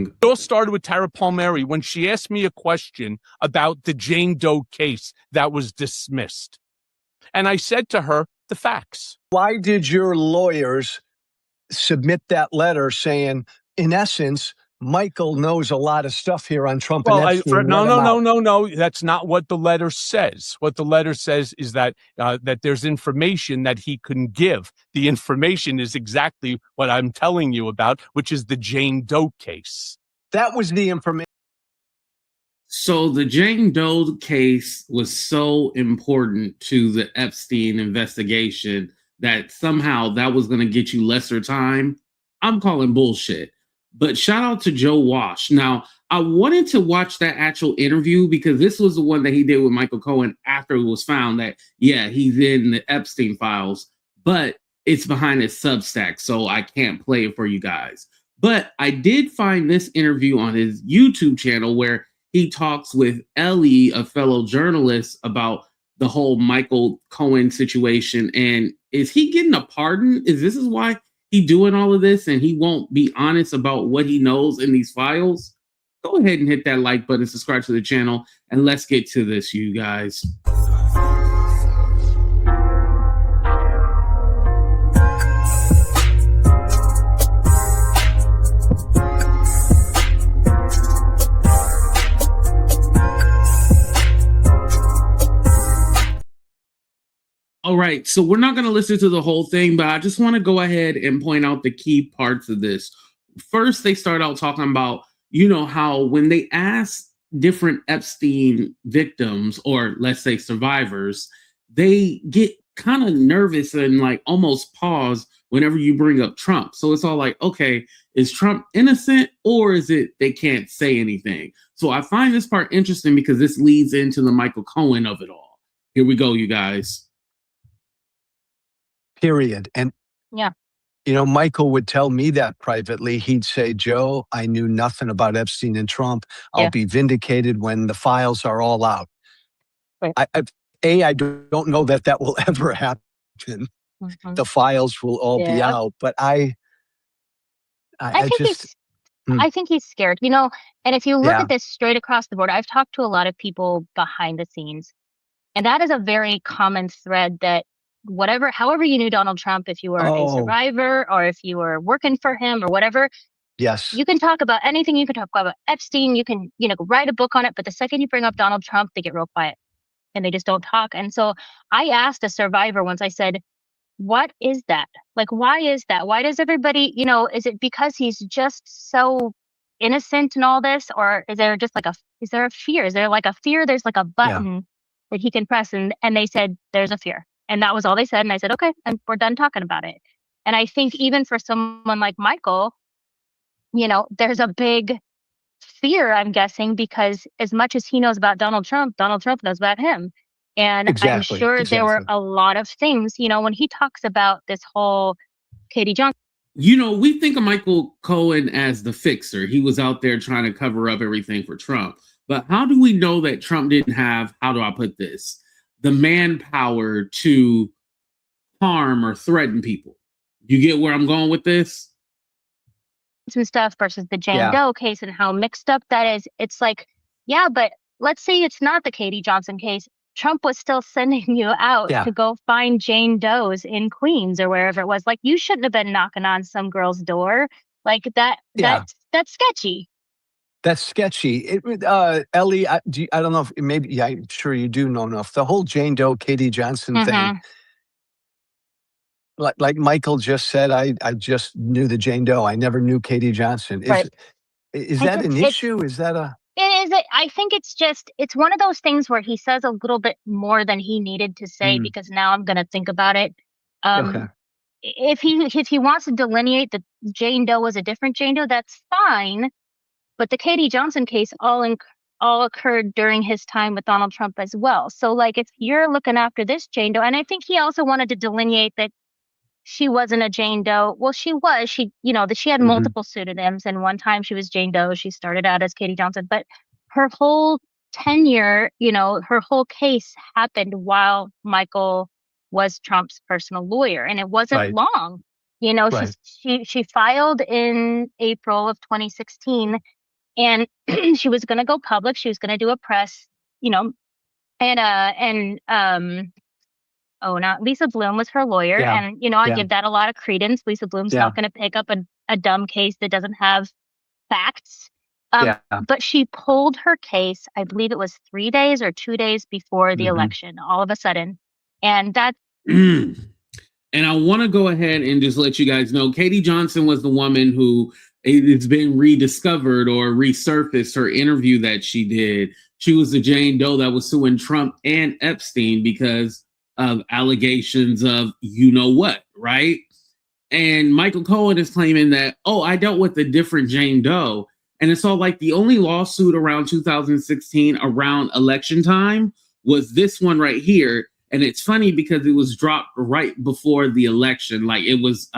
It all started with Tara Palmieri when she asked me a question about the Jane Doe case that was dismissed. And I said to her, the facts. Why did your lawyers submit that letter saying, in essence, Michael knows a lot of stuff here on Trump and Epstein? No. That's not what the letter says. What the letter says is that that there's information that he can give. The information is exactly what I'm telling you about, which is the Jane Doe case. That was the information. So the Jane Doe case was so important to the Epstein investigation that somehow that was going to get you lesser time. I'm calling bullshit. But shout out to Joe Walsh. Now, I wanted to watch that actual interview because this was the one that he did with Michael Cohen after it was found that, yeah, he's in the Epstein files, but it's behind his Substack, so I can't play it for you guys. But I did find this interview on his YouTube channel where he talks with Ellie, a fellow journalist, about the whole Michael Cohen situation. And is he getting a pardon? This is why he doing all of this and he won't be honest about what he knows in these files? Go ahead and hit that like button, subscribe to the channel, and let's get to this, you guys. All right, so we're not going to listen to the whole thing, but I just want to go ahead and point out the key parts of this. First, they start out talking about, you know, how when they ask different Epstein victims, or let's say survivors, they get kind of nervous and like almost pause whenever you bring up Trump. So it's all like, okay, is Trump innocent or is it they can't say anything? So I find this part interesting because this leads into the Michael Cohen of it all. Here we go, you guys. Period. And yeah, you know, Michael would tell me that privately. He'd say, Joe, I knew nothing about Epstein and Trump. I'll be vindicated when the files are all out. Right. I don't know that that will ever happen. Mm-hmm. The files will all be out, but I think he's scared, you know, and if you look at this straight across the board, I've talked to a lot of people behind the scenes, and that is a very common thread that however you knew Donald Trump, if you were a survivor or if you were working for him or whatever, you can talk about anything. You can talk about Epstein, you can, you know, write a book on it, but the second you bring up Donald Trump, they get real quiet and they just don't talk. And so I asked a survivor once, I said, what is that? Like, why is that? Why does everybody, you know, is it because he's just so innocent and all this? Or is there just like is there a fear? Is there like a fear? There's like a button that he can press. And they said, there's a fear. And that was all they said. And I said, okay, and we're done talking about it. And I think even for someone like Michael, you know, there's a big fear, I'm guessing, because as much as he knows about Donald Trump knows about him. And I'm sure there were a lot of things, you know, when he talks about this whole Katie Johnson. You know, we think of Michael Cohen as the fixer. He was out there trying to cover up everything for Trump. But how do we know that Trump didn't have, how do I put this, the manpower to harm or threaten people? You get where I'm going with this? Some stuff versus the Jane Doe case and how mixed up that is. It's like, yeah, but let's say it's not the Katie Johnson case. Trump was still sending you out to go find Jane Does in Queens or wherever it was. Like, you shouldn't have been knocking on some girl's door like that. That's sketchy. That's sketchy. Ellie, I don't know if maybe, I'm sure you do know enough. The whole Jane Doe, Katie Johnson thing, like Michael just said, I just knew the Jane Doe. I never knew Katie Johnson. Is that an issue? Is that a... It is. I think it's one of those things where he says a little bit more than he needed to say because now I'm going to think about it. If he wants to delineate that Jane Doe was a different Jane Doe, that's fine. But the Katie Johnson case all occurred during his time with Donald Trump as well. So, like, if you're looking after this Jane Doe, and I think he also wanted to delineate that she wasn't a Jane Doe. Well, she was. She, you know, that she had multiple pseudonyms, and one time she was Jane Doe. She started out as Katie Johnson, but her whole tenure, you know, her whole case happened while Michael was Trump's personal lawyer, and it wasn't long. You know, Right. she filed in April of 2016, and she was going to go public. She was going to do a press, you know, and oh, not Lisa Bloom was her lawyer, Yeah. and you know, I Yeah. give that a lot of credence. Lisa Bloom's Yeah. not going to pick up a dumb case that doesn't have facts. Yeah. But she pulled her case, I believe it was 3 days or 2 days before the Mhm. election, all of a sudden. And that And I want to go ahead and just let you guys know, Katie Johnson was the woman who it's been rediscovered or resurfaced her interview that she did. She was the Jane Doe that was suing Trump and Epstein because of allegations of you know what, right? And Michael Cohen is claiming that, oh, I dealt with a different Jane Doe. And it's all like the only lawsuit around 2016 around election time was this one right here. And it's funny because it was dropped right before the election. Like it was,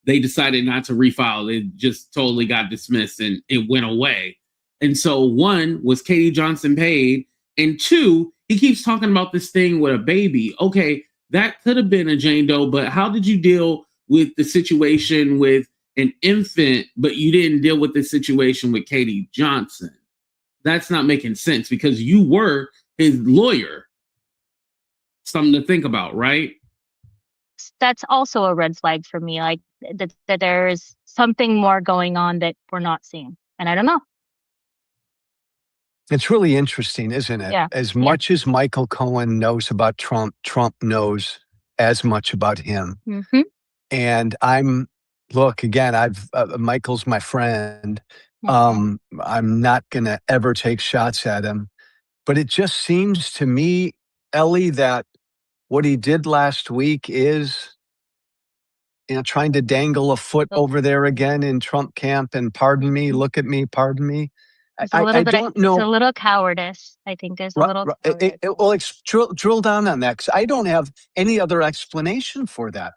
they decided not to refile. It just totally got dismissed and it went away. And so one was Katie Johnson paid. And two, he keeps talking about this thing with a baby. Okay, that could have been a Jane Doe, but how did you deal with the situation with an infant, but you didn't deal with the situation with Katie Johnson? That's not making sense because you were his lawyer. Something to think about, right? that's also a red flag for me, like that there is something more going on that we're not seeing. And I don't know. It's really interesting, isn't it? Yeah. As much as Michael Cohen knows about Trump, Trump knows as much about him. Mm-hmm. And look, again, Michael's my friend. Mm-hmm. I'm not going to ever take shots at him. But it just seems to me, Ellie, that what he did last week is, trying to dangle a foot over there again in Trump camp and pardon me, look at me, pardon me. It's a little I bit. don't It's a know. little cowardice. I think there's a little. Well, drill down on that because I don't have any other explanation for that.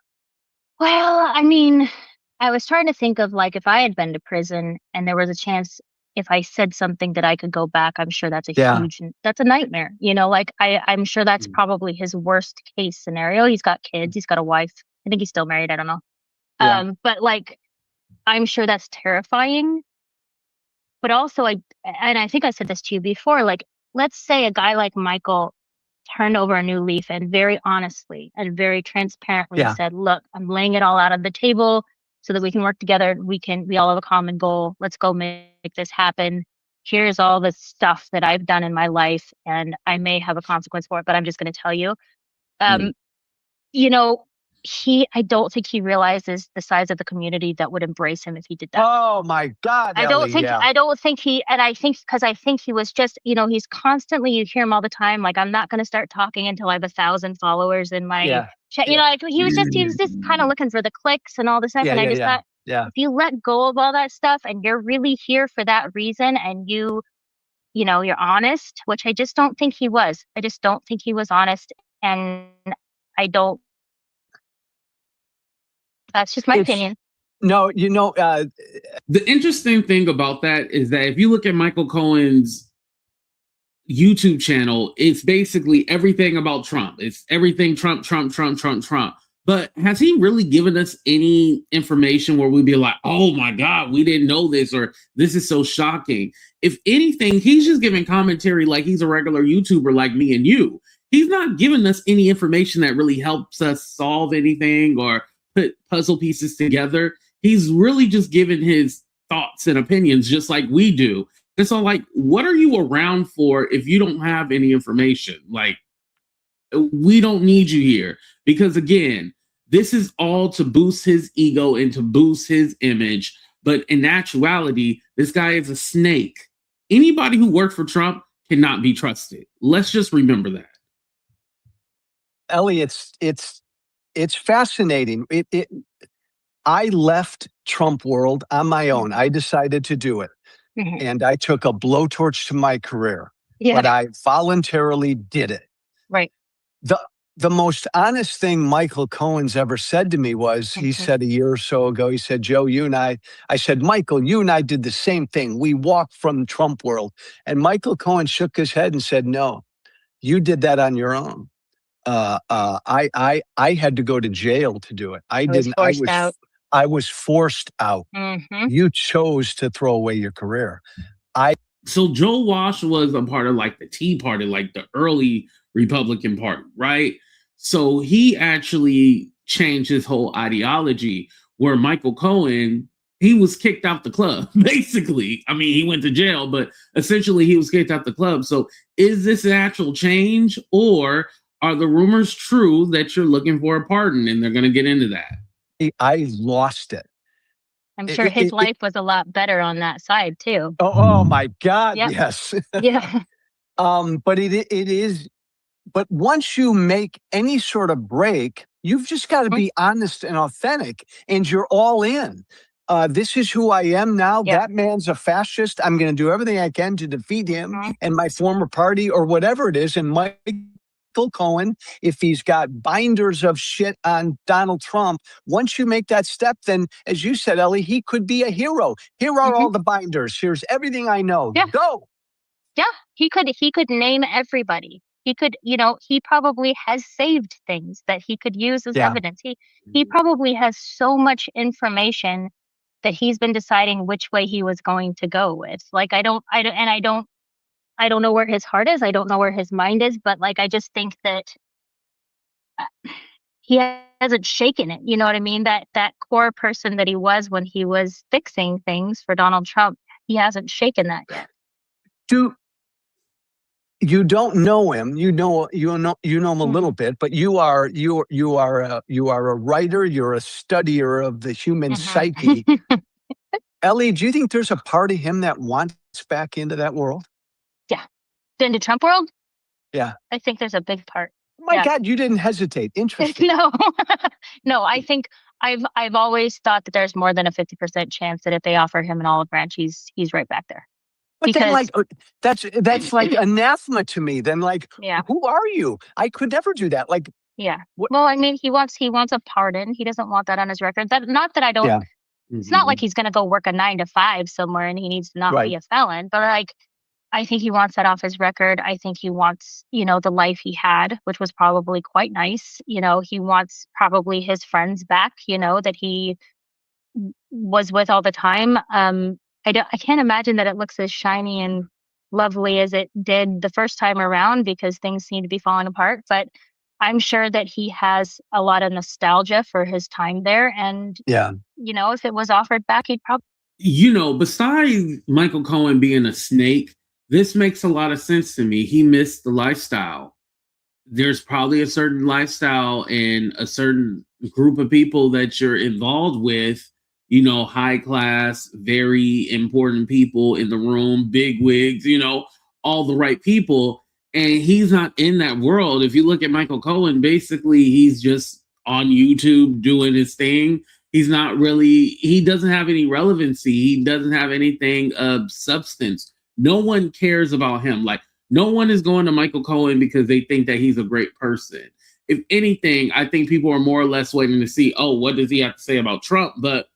Well, I mean, I was trying to think of like if I had been to prison and there was a chance if I said something that I could go back, I'm sure that's that's a nightmare. You know, like I'm sure that's probably his worst case scenario. He's got kids, he's got a wife. I think he's still married. I don't know. Yeah. But like, I'm sure that's terrifying. But also, I think I said this to you before, like, let's say a guy like Michael turned over a new leaf and very honestly and very transparently said, look, I'm laying it all out on the table so that we can work together. We all have a common goal. Let's go make this happen. Here's all the stuff that I've done in my life and I may have a consequence for it, but I'm just going to tell you. You know, I don't think he realizes the size of the community that would embrace him if he did that. Oh my God. I don't think because I think he was just, he's constantly, you hear him all the time, like, I'm not going to start talking until I have 1,000 followers in my chat. You know, like he was just kind of looking for the clicks and all this stuff. And I just thought, if you let go of all that stuff and you're really here for that reason and you're honest, which I just don't think he was. I just don't think he was honest. And that's just my opinion. No, the interesting thing about that is that if you look at Michael Cohen's YouTube channel, it's basically everything about Trump. It's everything Trump, Trump, Trump, Trump, Trump. But has he really given us any information where we'd be like, oh my God, we didn't know this, or this is so shocking? If anything, he's just giving commentary like he's a regular YouTuber like me and you. He's not giving us any information that really helps us solve anything or put puzzle pieces together. He's really just giving his thoughts and opinions just like we do. And so, like, what are you around for if you don't have any information? Like, we don't need you here. Because again, this is all to boost his ego and to boost his image. But in actuality, this guy is a snake. Anybody who worked for Trump cannot be trusted. Let's just remember that. Ellie, it's fascinating. I left Trump world on my own. I decided to do it. And I took a blowtorch to my career. But I voluntarily did it. Right. The most honest thing Michael Cohen's ever said to me was, he said a year or so ago, he said, Joe, I said, Michael, you and I did the same thing. We walked from Trump world. And Michael Cohen shook his head and said, no, you did that on your own. I had to go to jail to do it. I was I was forced out. Mm-hmm. You chose to throw away your career. So Joe Walsh was a part of like the Tea Party, like the early Republican Party, right? So he actually changed his whole ideology. Where Michael Cohen, he was kicked out the club, basically. I mean, he went to jail, but essentially he was kicked out the club. So is this an actual change, or are the rumors true that you're looking for a pardon? And they're going to get into that. I lost it. I'm sure his life was a lot better on that side too. Oh my God, Yep. yes. Yeah. But it is. But once you make any sort of break, you've just got to be honest and authentic, and you're all in. This is who I am now. Yeah. That man's a fascist. I'm going to do everything I can to defeat him and my former party or whatever it is. And Michael Cohen, if he's got binders of shit on Donald Trump, once you make that step, then as you said, Ellie, he could be a hero. Here are all the binders. Here's everything I know. Yeah. Go. Yeah. He could name everybody. He could, he probably has saved things that he could use as evidence. He probably has so much information that he's been deciding which way he was going to go with. Like, I don't know where his heart is. I don't know where his mind is, but like, I just think that he hasn't shaken it. You know what I mean? That core person that he was when he was fixing things for Donald Trump, he hasn't shaken that yet. You don't know him. You know him a little bit, but you are a writer. You're a studier of the human psyche. Ellie, do you think there's a part of him that wants back into that world? Yeah, into Trump world. Yeah, I think there's a big part. My God, you didn't hesitate. Interesting. No, I think I've always thought that there's more than a 50% chance that if they offer him an olive branch, he's right back there. But then, like, that's like anathema to me. Then, like, who are you? I could never do that. Like, well, I mean, he wants a pardon. He doesn't want that on his record. Not that I don't. Yeah. It's not like he's going to go work a 9 to 5 somewhere and he needs to not be a felon. But like, I think he wants that off his record. I think he wants, the life he had, which was probably quite nice. He wants probably his friends back. That he was with all the time. I can't imagine that it looks as shiny and lovely as it did the first time around because things seem to be falling apart. But I'm sure that he has a lot of nostalgia for his time there. And, if it was offered back, he'd probably. Besides Michael Cohen being a snake, this makes a lot of sense to me. He missed the lifestyle. There's probably a certain lifestyle and a certain group of people that you're involved with. High class, very important people in the room, big wigs, all the right people. And he's not in that world. If you look at Michael Cohen, basically he's just on YouTube doing his thing. He doesn't have any relevancy. He doesn't have anything of substance. No one cares about him. Like, no one is going to Michael Cohen because they think that he's a great person. If anything, I think people are more or less waiting to see, what does he have to say about Trump? But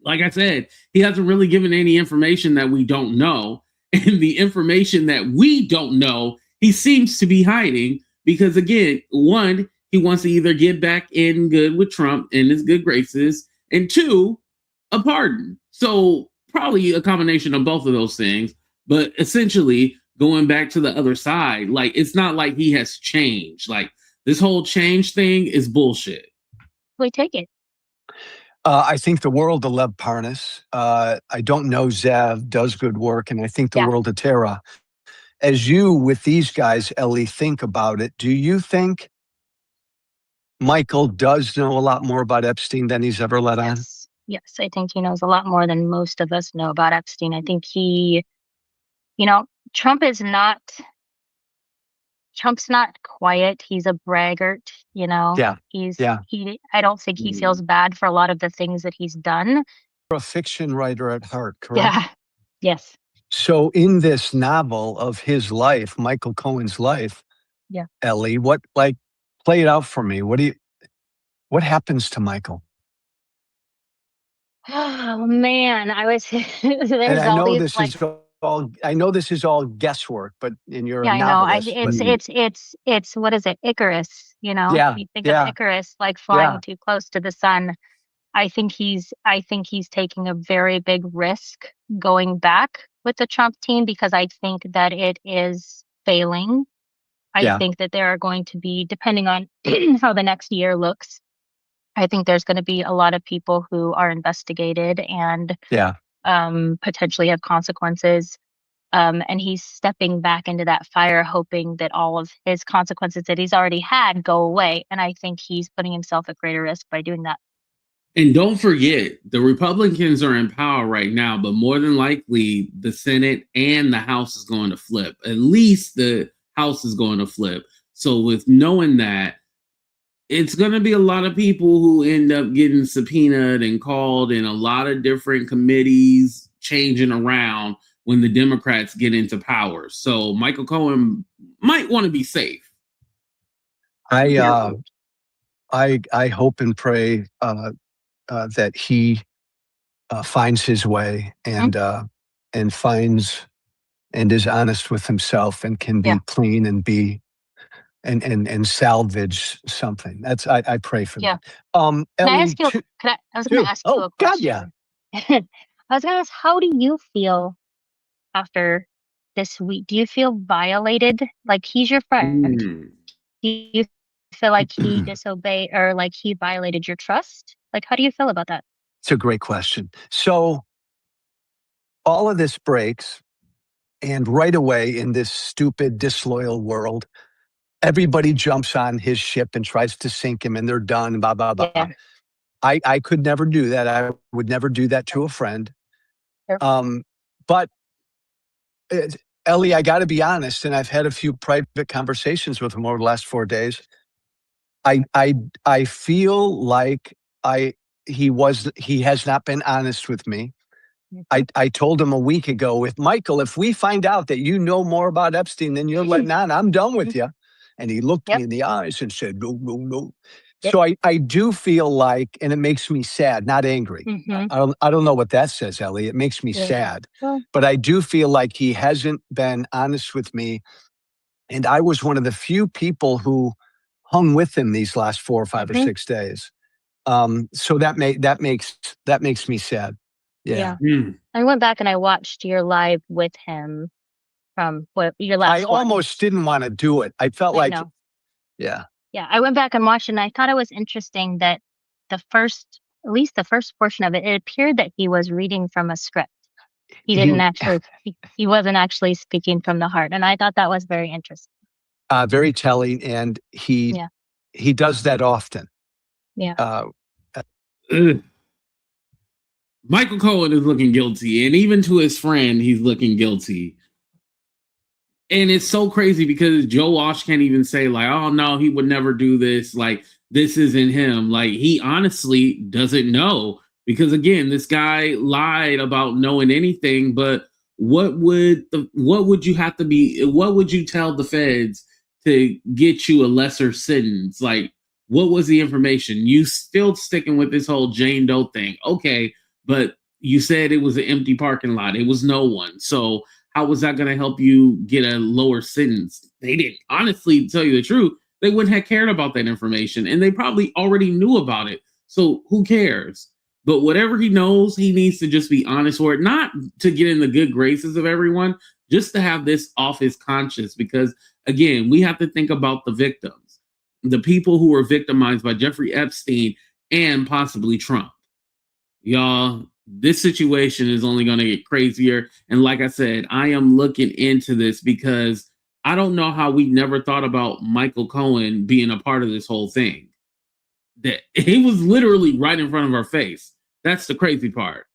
like I said, he hasn't really given any information that we don't know. And the information that we don't know, he seems to be hiding because, again, one, he wants to either get back in good with Trump in his good graces, and two, a pardon. So probably a combination of both of those things. But essentially, going back to the other side, like, it's not like he has changed. Like, this whole change thing is bullshit. We take it. I think the world of Lev Parnas. I don't know Zev does good work, and I think the world of Tara. As you, with these guys, Ellie, think about it, do you think Michael does know a lot more about Epstein than he's ever let on? Yes, I think he knows a lot more than most of us know about Epstein. I think Trump's not quiet. He's a braggart, I don't think he feels bad for a lot of the things that he's done. You're a fiction writer at heart, correct? Yeah. Yes. So in this novel of his life, Michael Cohen's life, Ellie, play it out for me. What happens to Michael? Oh man, I know this is all guesswork, but in your novelist, it's what is it, Icarus? You think of Icarus like flying too close to the sun. I think he's taking a very big risk going back with the Trump team because I think that it is failing. I Yeah. think that there are going to be, depending on how the next year looks, I think there's going to be a lot of people who are investigated and Yeah. potentially have consequences. And he's stepping back into that fire, hoping that all of his consequences that he's already had go away. And I think he's putting himself at greater risk by doing that. And don't forget, the Republicans are in power right now, but more than likely the Senate and the House is going to flip. At least the House is going to flip. So with knowing that, it's going to be a lot of people who end up getting subpoenaed and called in a lot of different committees changing around when the Democrats get into power. So Michael Cohen might want to be safe. I hope and pray that he finds his way and finds and is honest with himself and can be clean and be and salvage something. That's I pray for that. Can Ellie, I ask you? I was going to ask you a question. God, I was going to ask, how do you feel after this week? Do you feel violated? Like, he's your friend. Do you feel like he disobeyed or like he violated your trust? Like, how do you feel about that? It's a great question. So all of this breaks, and right away in this stupid, disloyal world, everybody jumps on his ship and tries to sink him, and they're done, blah, blah, blah. Yeah. I could never do that. I would never do that to a friend. Sure. But Ellie, I got to be honest, and I've had a few private conversations with him over the last 4 days. I feel like he has not been honest with me. I told him a week ago, Michael, if we find out that you know more about Epstein than you're letting on, I'm done with you. And he looked me in the eyes and said, no, no, no. So I do feel like, and it makes me sad, not angry. I don't know what that says, Ellie. It makes me sad. But I do feel like he hasn't been honest with me. And I was one of the few people who hung with him these last 4 or 5 or 6 days. So that makes me sad. Yeah. I went back and I watched your live with him from your last I almost didn't want to do it. I felt like, yeah, I went back and watched it, and I thought it was interesting that at least the first portion of it, it appeared that he was reading from a script. He didn't actually, he wasn't actually speaking from the heart. And I thought that was very interesting. Very telling. And he does that often. Yeah. Michael Cohen is looking guilty, and even to his friend, he's looking guilty. And it's so crazy because Joe Walsh can't even say, like, oh, no, he would never do this. Like, this isn't him. Like, he honestly doesn't know because, again, this guy lied about knowing anything. But what would you tell the feds to get you a lesser sentence? Like, what was the information? You still sticking with this whole Jane Doe thing. Okay, but you said it was an empty parking lot. It was no one. So how was that going to help you get a lower sentence? They didn't. Honestly, to tell you the truth, they wouldn't have cared about that information, and they probably already knew about it. So who cares? But whatever he knows, he needs to just be honest for it, not to get in the good graces of everyone, just to have this off his conscience. Because, again, we have to think about the victims, the people who were victimized by Jeffrey Epstein and possibly Trump. Y'all, this situation is only going to get crazier. And like I said, I am looking into this because I don't know how we never thought about Michael Cohen being a part of this whole thing. That he was literally right in front of our face. That's the crazy part.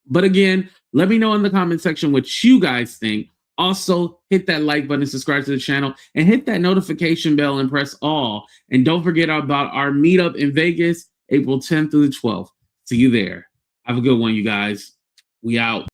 But again, let me know in the comment section what you guys think. Also, hit that like button, subscribe to the channel, and hit that notification bell and press all. And don't forget about our meetup in Vegas, April 10th through the 12th. See you there. Have a good one, you guys. We out.